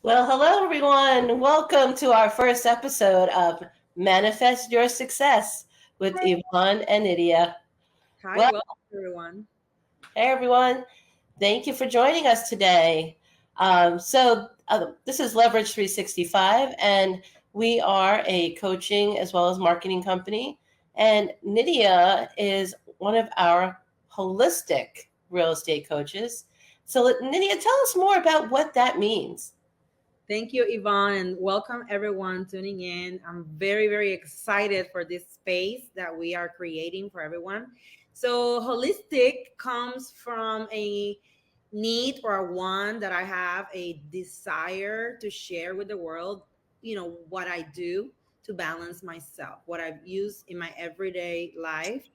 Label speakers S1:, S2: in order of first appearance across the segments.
S1: Well, hello everyone. Welcome to our first episode of Manifest Your Success with Yvonne and Nydia.
S2: Hi,
S1: Well,
S2: welcome everyone.
S1: hey everyone. Thank you for joining us today. This is Leverage 365, and we are a coaching as well as marketing company. And Nydia is one of our holistic real estate coaches. So, Nydia, tell us more about what that means.
S2: Thank you, Yvonne, and welcome everyone tuning in. I'm very, very excited for this space that we are creating for everyone. So, holistic comes from a need or a want that I have, a desire to share with the world, what I do to balance myself, what I've used in my everyday life.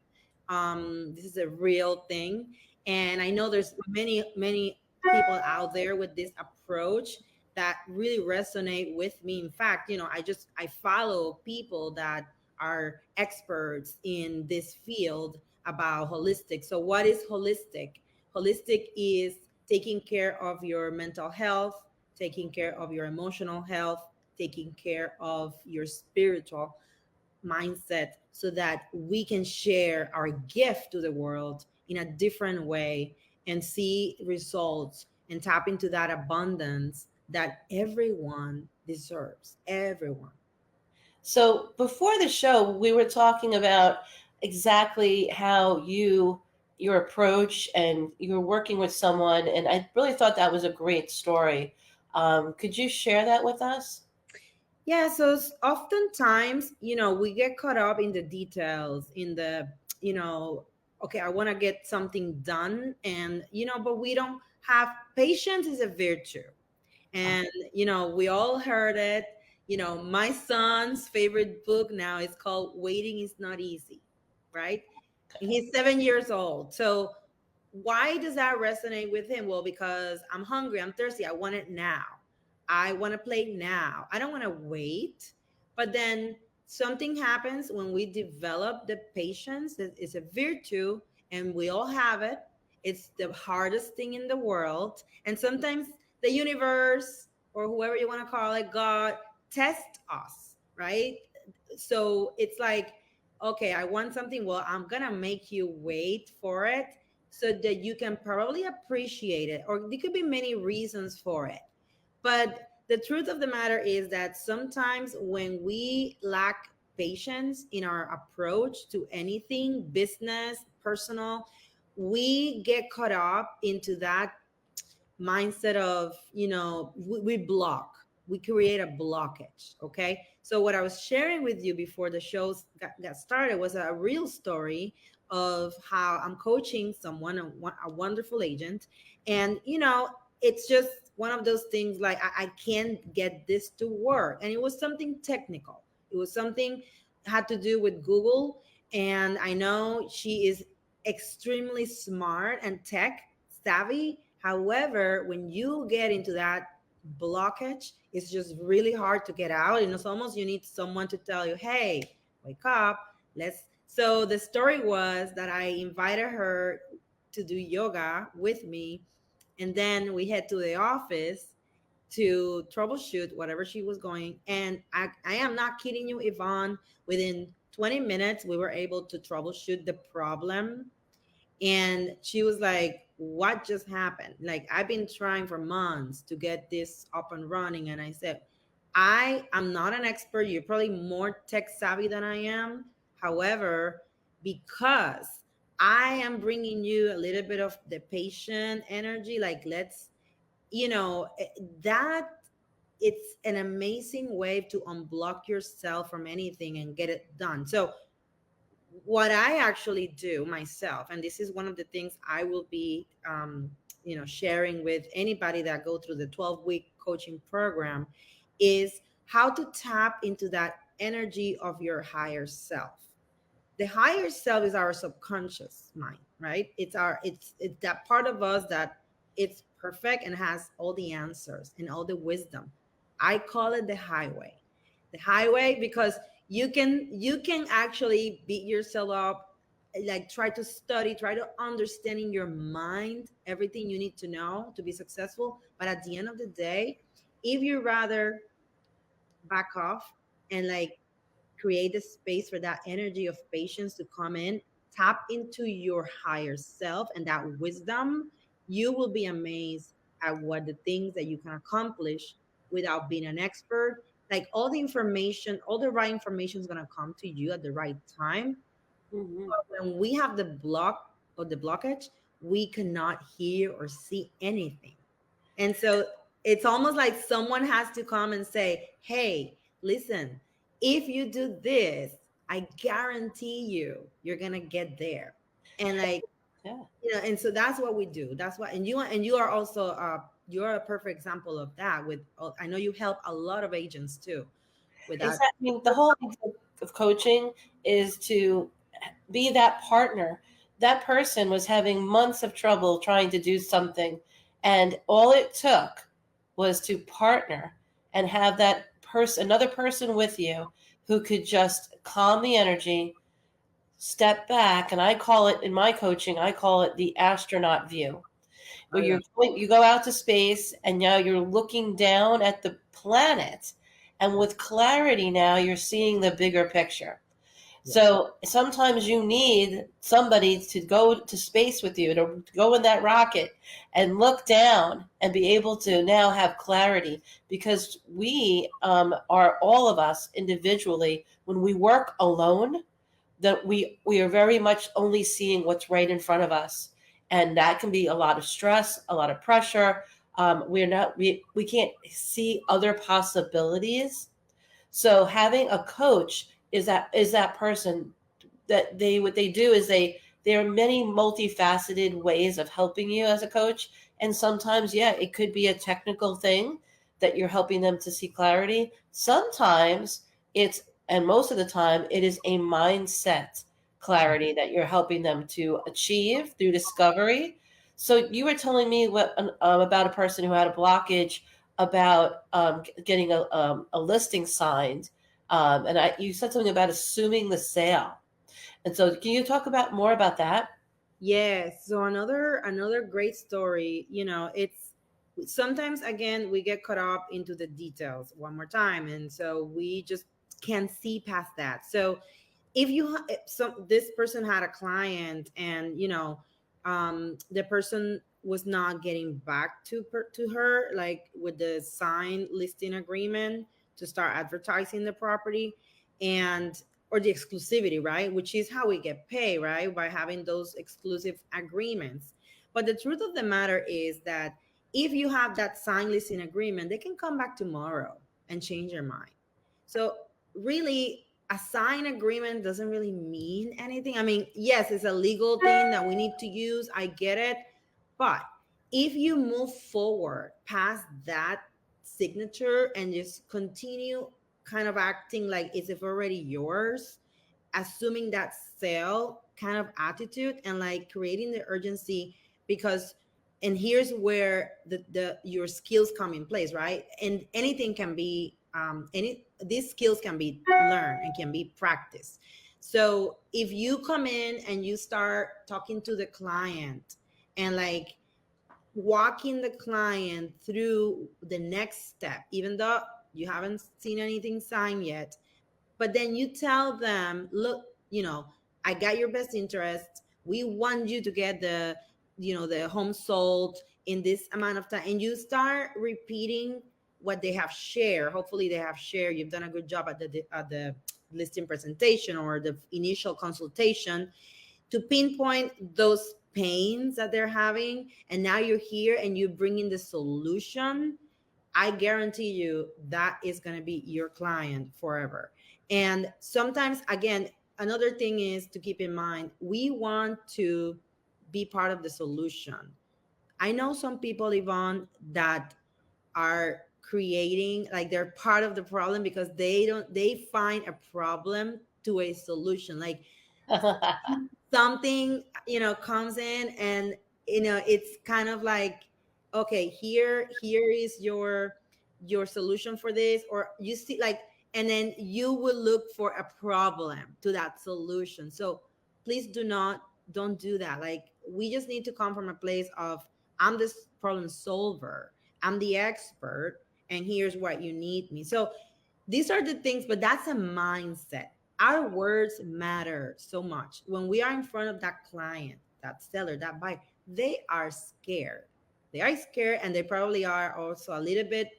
S2: This is a real thing. And I know there's many, many people out there with this approach that really resonate with me. In fact, I follow people that are experts in this field about holistic. So what is holistic? Holistic is taking care of your mental health, taking care of your emotional health, taking care of your spiritual mindset so that we can share our gift to the world in a different way and see results and tap into that abundance that everyone deserves. Everyone.
S1: So before the show, we were talking about exactly how your approach, and you were working with someone, and I really thought that was a great story. Could you share that with us?
S2: Yeah, so oftentimes, we get caught up in the details, you know, okay, I want to get something done, and, but we don't have patience is a virtue. And, we all heard it. My son's favorite book now is called Waiting is Not Easy, right? And he's 7 years old. So why does that resonate with him? Well, because I'm hungry, I'm thirsty, I want it now. I want to play now. I don't want to wait. But then something happens when we develop the patience. It's a virtue, and we all have it. It's the hardest thing in the world. And sometimes the universe, or whoever you want to call it, God, test us, right? So it's like, okay, I want something. Well, I'm going to make you wait for it so that you can probably appreciate it. Or there could be many reasons for it. But the truth of the matter is that sometimes when we lack patience in our approach to anything, business, personal, we get caught up into that mindset of, we block, we create a blockage. Okay, so what I was sharing with you before the shows got started was a real story of how I'm coaching someone, a wonderful agent. And it's just one of those things, like I can't get this to work, and it was something technical. It was something had to do with Google. And I know she is extremely smart and tech savvy. However, when you get into that blockage, it's just really hard to get out. And it's almost you need someone to tell you, hey, wake up. Let's. So the story was that I invited her to do yoga with me. And then we head to the office to troubleshoot whatever she was going. And I am not kidding you, Yvonne. Within 20 minutes, we were able to troubleshoot the problem. And she was like, what just happened? Like, I've been trying for months to get this up and running. And I said, I am not an expert. You're probably more tech savvy than I am. However, because I am bringing you a little bit of the patient energy, like, let's, that it's an amazing way to unblock yourself from anything and get it done. So what I actually do myself, and this is one of the things I will be, sharing with anybody that go through the 12-week coaching program, is how to tap into that energy of your higher self. The higher self is our subconscious mind, right? It's that part of us that it's perfect and has all the answers and all the wisdom. I call it the highway because you can actually beat yourself up, like try to study, try to understand in your mind everything you need to know to be successful. But at the end of the day, if you rather back off and like create the space for that energy of patience to come in, tap into your higher self and that wisdom, you will be amazed at what the things that you can accomplish without being an expert. Like all the information, all the right information is going to come to you at the right time.
S1: Hmm.
S2: But when we have the block or the blockage, we cannot hear or see anything. And so it's almost like someone has to come and say, hey, listen, if you do this, I guarantee you're gonna get there. And like,
S1: Yeah.
S2: and so that's what we do. That's what, and you are also you're a perfect example of that. With I know you help a lot of agents too with that.
S1: Exactly. I mean, the whole idea of coaching is to be that partner. That person was having months of trouble trying to do something, and all it took was to partner and have that person, another person with you who could just calm the energy, step back, and I call it in my coaching, I call it the astronaut view,
S2: I
S1: where
S2: love
S1: you go out to space and now you're looking down at the planet, and with clarity now you're seeing the bigger picture.
S2: yeah.
S1: So sometimes you need somebody to go to space with you, to go in that rocket and look down and be able to now have clarity, because we are, all of us individually, when we work alone, that we are very much only seeing what's right in front of us, and that can be a lot of stress, a lot of pressure. We can't see other possibilities. So having a coach is that person, that they, what they do is there are many multifaceted ways of helping you as a coach. And sometimes, yeah, it could be a technical thing that you're helping them to see clarity. Sometimes it's, and most of the time it is a mindset clarity that you're helping them to achieve through discovery. So you were telling me about a person who had a blockage about getting a listing signed, and you said something about assuming the sale. And so, can you talk about more about that?
S2: Yes. So another great story, it's sometimes again we get caught up into the details one more time, and so we just can't see past that. So if so this person had a client and the person was not getting back to her like with the signed listing agreement to start advertising the property, and or the exclusivity, right, which is how we get paid, right, by having those exclusive agreements. But the truth of the matter is that if you have that signed listing agreement, they can come back tomorrow and change their mind. So really, a signed agreement doesn't really mean anything. I mean, yes, it's a legal thing that we need to use. I get it. But if you move forward past that signature and just continue kind of acting like it's if already yours, assuming that sale kind of attitude and like creating the urgency, because and here's where the your skills come in place, right? And anything can be these skills can be learned and can be practiced. So if you come in and you start talking to the client and like walking the client through the next step, even though you haven't seen anything signed yet, but then you tell them, look, I got your best interest. We want you to get the home sold in this amount of time. And you start repeating what they have shared. Hopefully they have shared. You've done a good job at the listing presentation or the initial consultation to pinpoint those pains that they're having. And now you're here and you bring in the solution. I guarantee you that is going to be your client forever. And sometimes, again, another thing is to keep in mind, we want to be part of the solution. I know some people, Yvonne, that are creating like they're part of the problem because they find a problem to a solution. Like something comes in and it's kind of like, okay, here is your solution for this, or you see like, and then you will look for a problem to that solution. So please don't do that. Like we just need to come from a place of, I'm this problem solver, I'm the expert, and here's what you need me. So these are the things, but that's a mindset. Our words matter so much. When we are in front of that client, that seller, that buyer, they are scared. They are scared, and they probably are also a little bit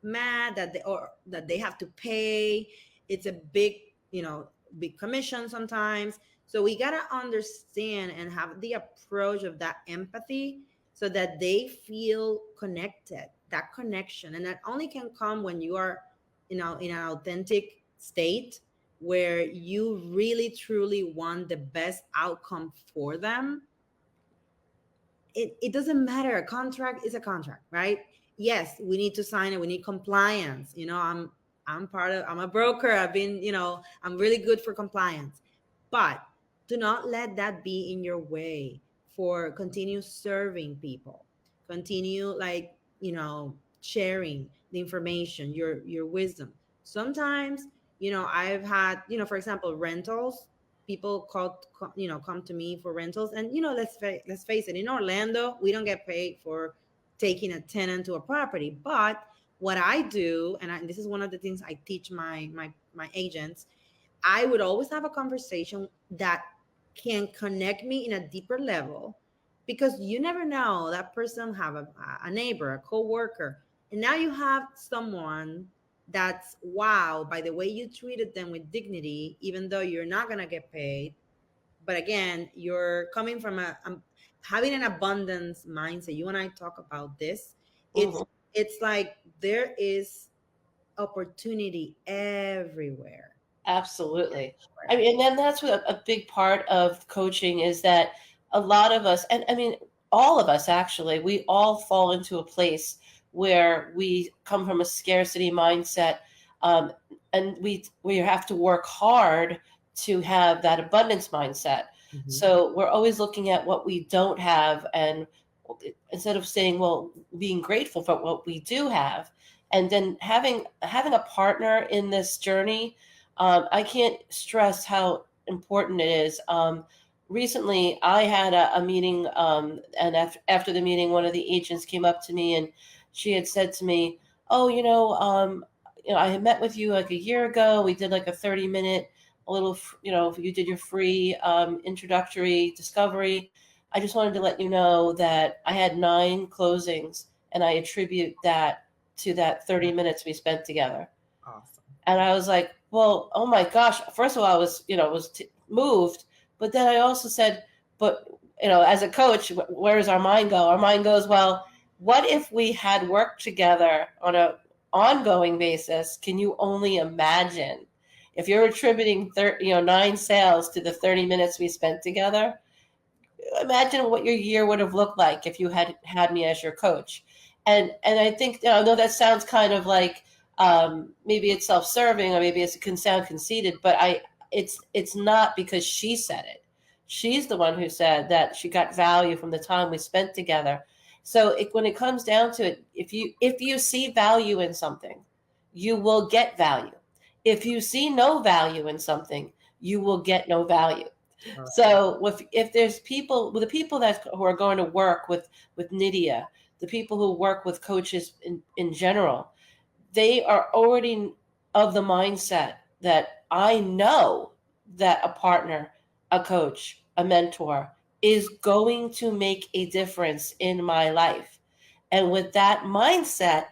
S2: mad that they have to pay. It's a big, big commission sometimes. So we gotta understand and have the approach of that empathy so that they feel connected. That connection, and that only can come when you are, in an authentic state where you really truly want the best outcome for them. It doesn't matter. A contract is a contract, right? Yes, we need to sign it. We need compliance. I'm a broker. I've been, I'm really good for compliance. But do not let that be in your way for continue serving people. Continue, like, sharing the information, your wisdom. Sometimes, I've had, for example, rentals. People come to me for rentals, and let's face it, in Orlando we don't get paid for taking a tenant to a property. But what I do, and this is one of the things I teach my agents, I would always have a conversation that can connect me in a deeper level, because you never know, that person have a neighbor, a co-worker, and now you have someone that's wow by the way you treated them with dignity, even though you're not going to get paid. But again, you're coming from having an abundance mindset. You and I talk about this. it's
S1: Mhm.
S2: it's like there is opportunity everywhere.
S1: Absolutely. I mean, and then that's what a big part of coaching is, that a lot of us, and I mean, all of us actually, we all fall into a place where we come from a scarcity mindset, um, and we have to work hard to have that abundance mindset.
S2: Mhm.
S1: So we're always looking at what we don't have, and instead of saying, well, being grateful for what we do have, and then having a partner in this journey. I can't stress how important it is. Recently, I had a meeting, and after the meeting, one of the agents came up to me and she had said to me, "Oh, I had met with you like a year ago. We did like a 30-minute, a little, you did your free introductory discovery. I just wanted to let you know that I had 9 closings, and I attribute that to that 30 minutes we spent together."
S2: Awesome.
S1: And I was like, well, oh my gosh. First of all, I was, moved. But then I also said, but, as a coach, where does our mind go? Our mind goes, well, what if we had worked together on a ongoing basis? Can you only imagine if you're attributing 9 sales to the 30 minutes we spent together? Imagine what your year would have looked like if you had had me as your coach. And I think, I know that sounds kind of like, maybe it's self-serving, or maybe it can sound conceited, but it's not, because she said it. She's the one who said that she got value from the time we spent together. So when it comes down to it, if you see value in something, you will get value. If you see no value in something, you will get no value.
S2: All right.
S1: So if there's people, the people who are going to work with Nydia, the people who work with coaches in general, they are already of the mindset that I know that a partner, a coach, a mentor is going to make a difference in my life. And with that mindset,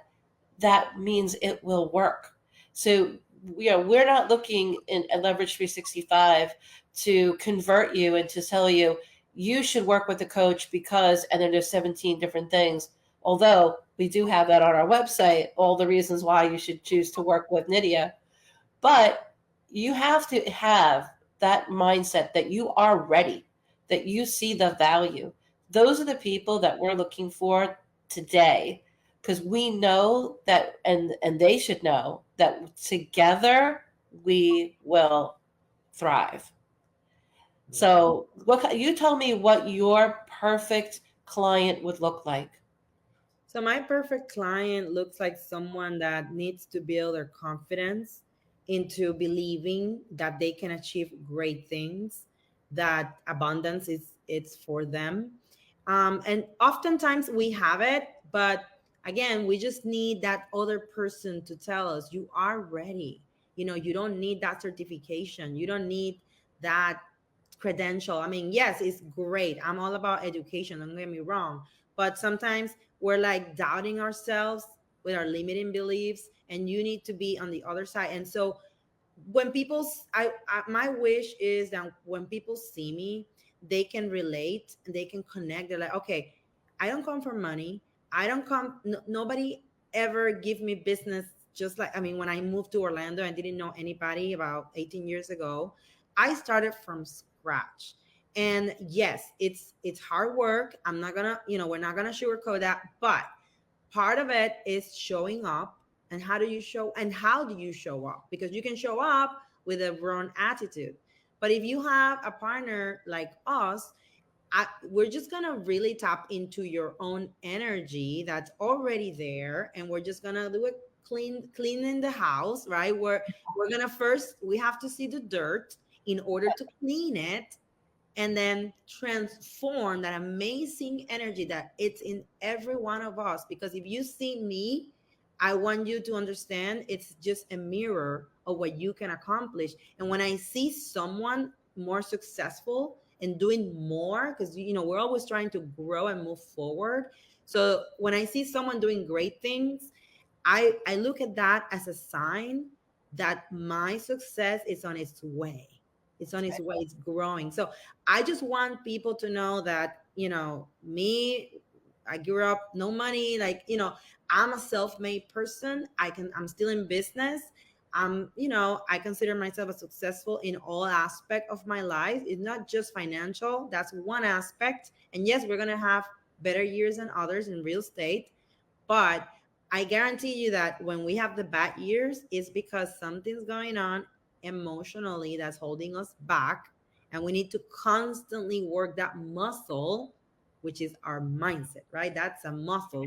S1: that means it will work. So we're not looking at Leverage 365 to convert you and to tell you you should work with a coach because, and then there's 17 different things. Although we do have that on our website, all the reasons why you should choose to work with Nydia. But you have to have that mindset that you are ready, that you see the value. Those are the people that we're looking for today, because we know that, and they should know that together we will thrive.
S2: Yeah.
S1: So, what you tell me what your perfect client would look like?
S2: So my perfect client looks like someone that needs to build their confidence into believing that they can achieve great things, that abundance is it's for them. And oftentimes we have it, but again, we just need that other person to tell us you are ready. You don't need that certification. You don't need that credential. I mean, yes, it's great. I'm all about education, don't get me wrong. But sometimes we're like doubting ourselves with our limiting beliefs, and you need to be on the other side. And so when my wish is that when people see me, they can relate and they can connect. They're like, okay, I don't come for money. I don't come, nobody ever give me business. Just like, I mean, when I moved to Orlando, I didn't know anybody about 18 years ago. I started from scratch. And yes, it's hard work. I'm not gonna, we're not gonna sugarcoat that, but part of it is showing up. And how do you show up? Because you can show up with a wrong attitude, but if you have a partner like us, we're just gonna really tap into your own energy that's already there, and we're just gonna do it cleaning the house, right? We're gonna first, we have to see the dirt in order to clean it, and then transform that amazing energy that it's in every one of us. Because if you see me, I want you to understand it's just a mirror of what you can accomplish. And when I see someone more successful and doing more, because we're always trying to grow and move forward. So when I see someone doing great things, I look at that as a sign that my success is on its way. It's on its way. It's growing. So I just want people to know that, me, I grew up no money. Like, I'm a self-made person. I'm still in business. I consider myself a successful in all aspect of my life. It's not just financial. That's one aspect. And yes, we're gonna have better years than others in real estate, but I guarantee you that when we have the bad years, it's because something's going on emotionally that's holding us back. And we need to constantly work that muscle, which is our mindset, right? That's a muscle.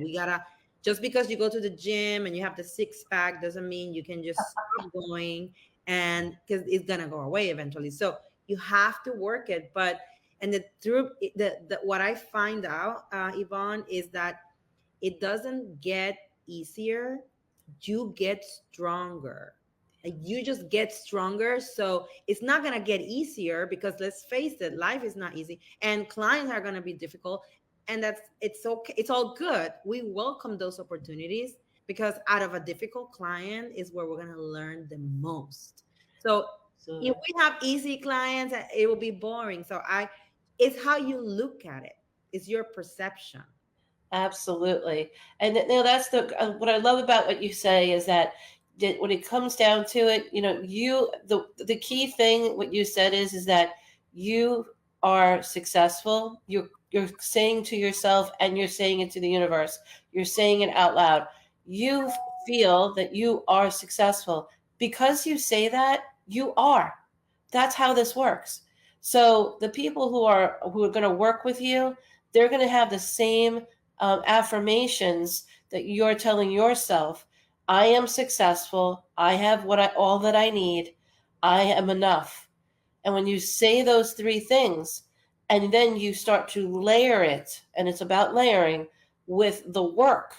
S2: Just because you go to the gym and you have the six pack doesn't mean you can just keep going, and because it's going to go away eventually. So you have to work it. And what I find out, Yvonne, is that it doesn't get easier, you get stronger. You just get stronger. So it's not going to get easier, because let's face it, life is not easy and clients are going to be difficult. And it's okay. It's all good. We welcome those opportunities, because out of a difficult client is where we're going to learn the most. So if we have easy clients, it will be boring. It's how you look at it. It's your perception.
S1: Absolutely. And that's what I love about what you say is that when it comes down to it, the key thing what you said is that you are successful. You're saying to yourself, and you're saying it to the universe. You're saying it out loud. You feel that you are successful because you say that. You are. That's how this works. So the people who are going to work with you, they're going to have the same affirmations that you're telling yourself. I am successful. I have all that I need. I am enough. And when you say those three things, and then you start to layer it, and it's about layering with the work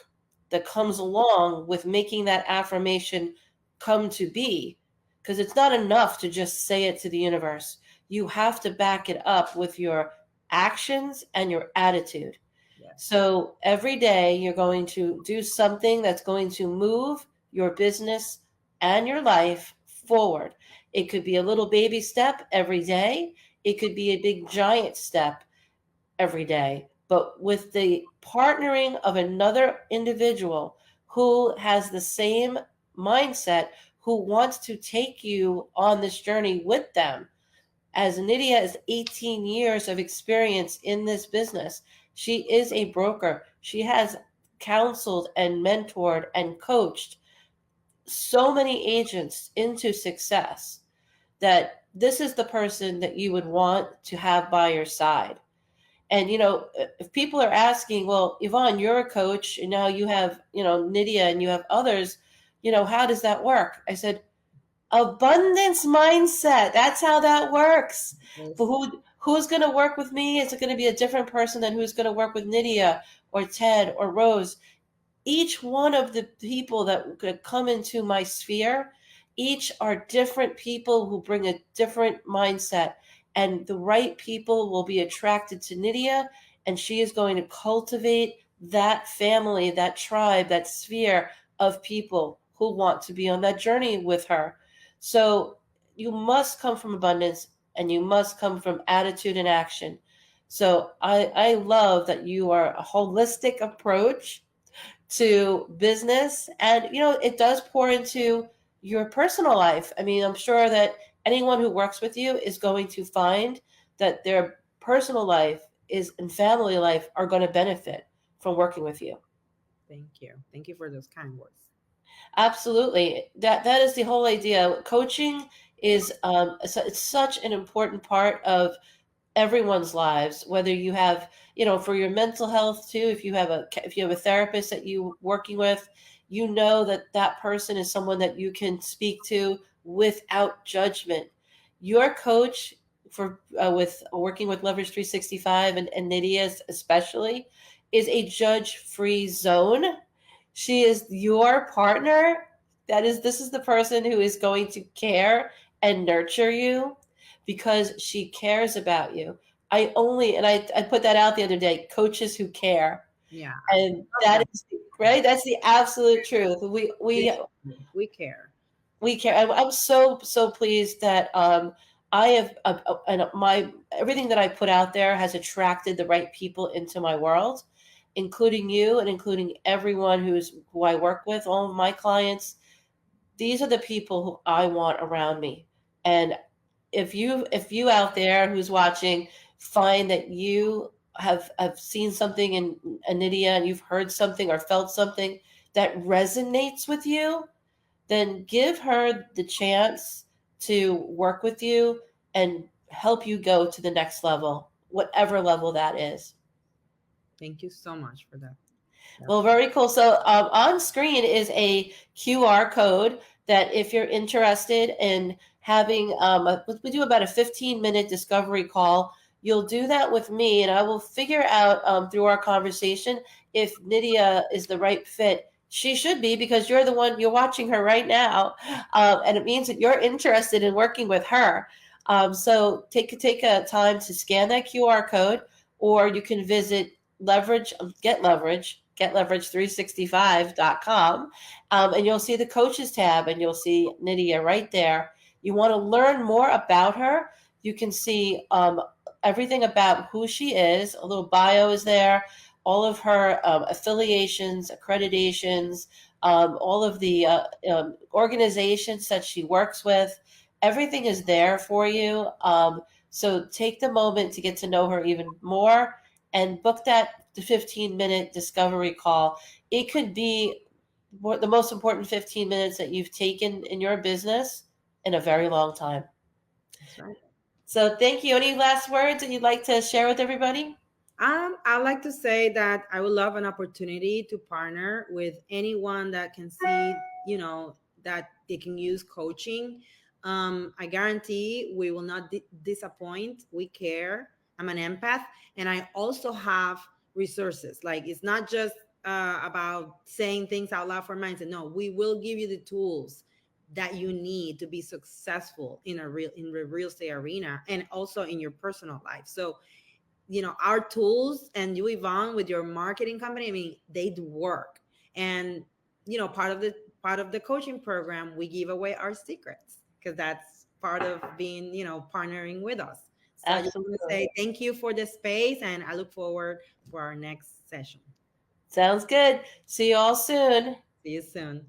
S1: that comes along with making that affirmation come to be, because it's not enough to just say it to the universe. You have to back it up with your actions and your attitude. So every day you're going to do something that's going to move your business and your life forward. It could be a little baby step every day. It could be a big giant step every day. But with the partnering of another individual who has the same mindset, who wants to take you on this journey with them, as Nydia has 18 years of experience in this business. She is a broker. She has counseled and mentored and coached so many agents into success, that this is the person that you would want to have by your side. And, if people are asking, well, Yvonne, you're a coach, and now you have, Nydia, and you have others, how does that work? I said, abundance mindset. That's how that works.
S2: Yes.
S1: But who's going to work with me? Is it going to be a different person than who's going to work with Nydia or Ted or Rose? Each one of the people that could come into my sphere, each are different people who bring a different mindset. And the right people will be attracted to Nydia, and she is going to cultivate that family, that tribe, that sphere of people who want to be on that journey with her. So you must come from abundance, and you must come from attitude and action. So I love that you are a holistic approach to business, and it does pour into your personal life. I mean, I'm sure that anyone who works with you is going to find that their personal life is and family life are going to benefit from working with you.
S2: Thank you. Thank you for those kind words.
S1: Absolutely. That is the whole idea. Coaching is it's such an important part of everyone's lives, whether you have, for your mental health too. If you have a therapist that you working with, that that person is someone that you can speak to without judgment. Your coach for with working with Leverage 365 and Nydia especially is a judge free zone. She is your partner. This is the person who is going to care and nurture you because she cares about you. I put that out the other day, coaches who care.
S2: Yeah,
S1: And
S2: love
S1: that
S2: that.
S1: is right. That's the absolute truth.
S2: We care.
S1: We care. I'm so pleased that I have and my everything that I put out there has attracted the right people into my world, including you and including everyone who I work with, all of my clients. These are the people who I want around me. And if you out there who's watching find that you have seen something in Nydia, and you've heard something or felt something that resonates with you, then give her the chance to work with you and help you go to the next level, whatever level that is.
S2: Thank you so much for that.
S1: Well, very cool. So on screen is a QR code that if you're interested in having, we do about a 15-minute discovery call. You'll do that with me, and I will figure out through our conversation if Nydia is the right fit. She should be, because you're watching her right now, and it means that you're interested in working with her. So take a time to scan that QR code, or you can visit get leverage365.com, and you'll see the coaches tab, and you'll see Nydia right there. You want to learn more about her, you can see everything about who she is. A little bio is there, all of her affiliations, accreditations, all of the organizations that she works with. Everything is there for you. So take the moment to get to know her even more, and book that 15-minute discovery call. It could be the most important 15 minutes that you've taken in your business in a very long time.
S2: That's right.
S1: So thank you. Any last words that you'd like to share with everybody?
S2: I like to say that I would love an opportunity to partner with anyone that can see, that they can use coaching. I guarantee we will not disappoint. We care. I'm an empath, and I also have resources. Like, it's not just about saying things out loud for mindset. No, we will give you the tools that you need to be successful in the real estate arena, and also in your personal life. So, our tools, and you, Yvonne, with your marketing company, I mean, they do work. And part of the coaching program, we give away our secrets, because that's part of being, partnering with us. So I just want to
S1: Absolutely.
S2: say thank you for the space, and I look forward for our next session.
S1: Sounds good. See you all soon.
S2: See you soon.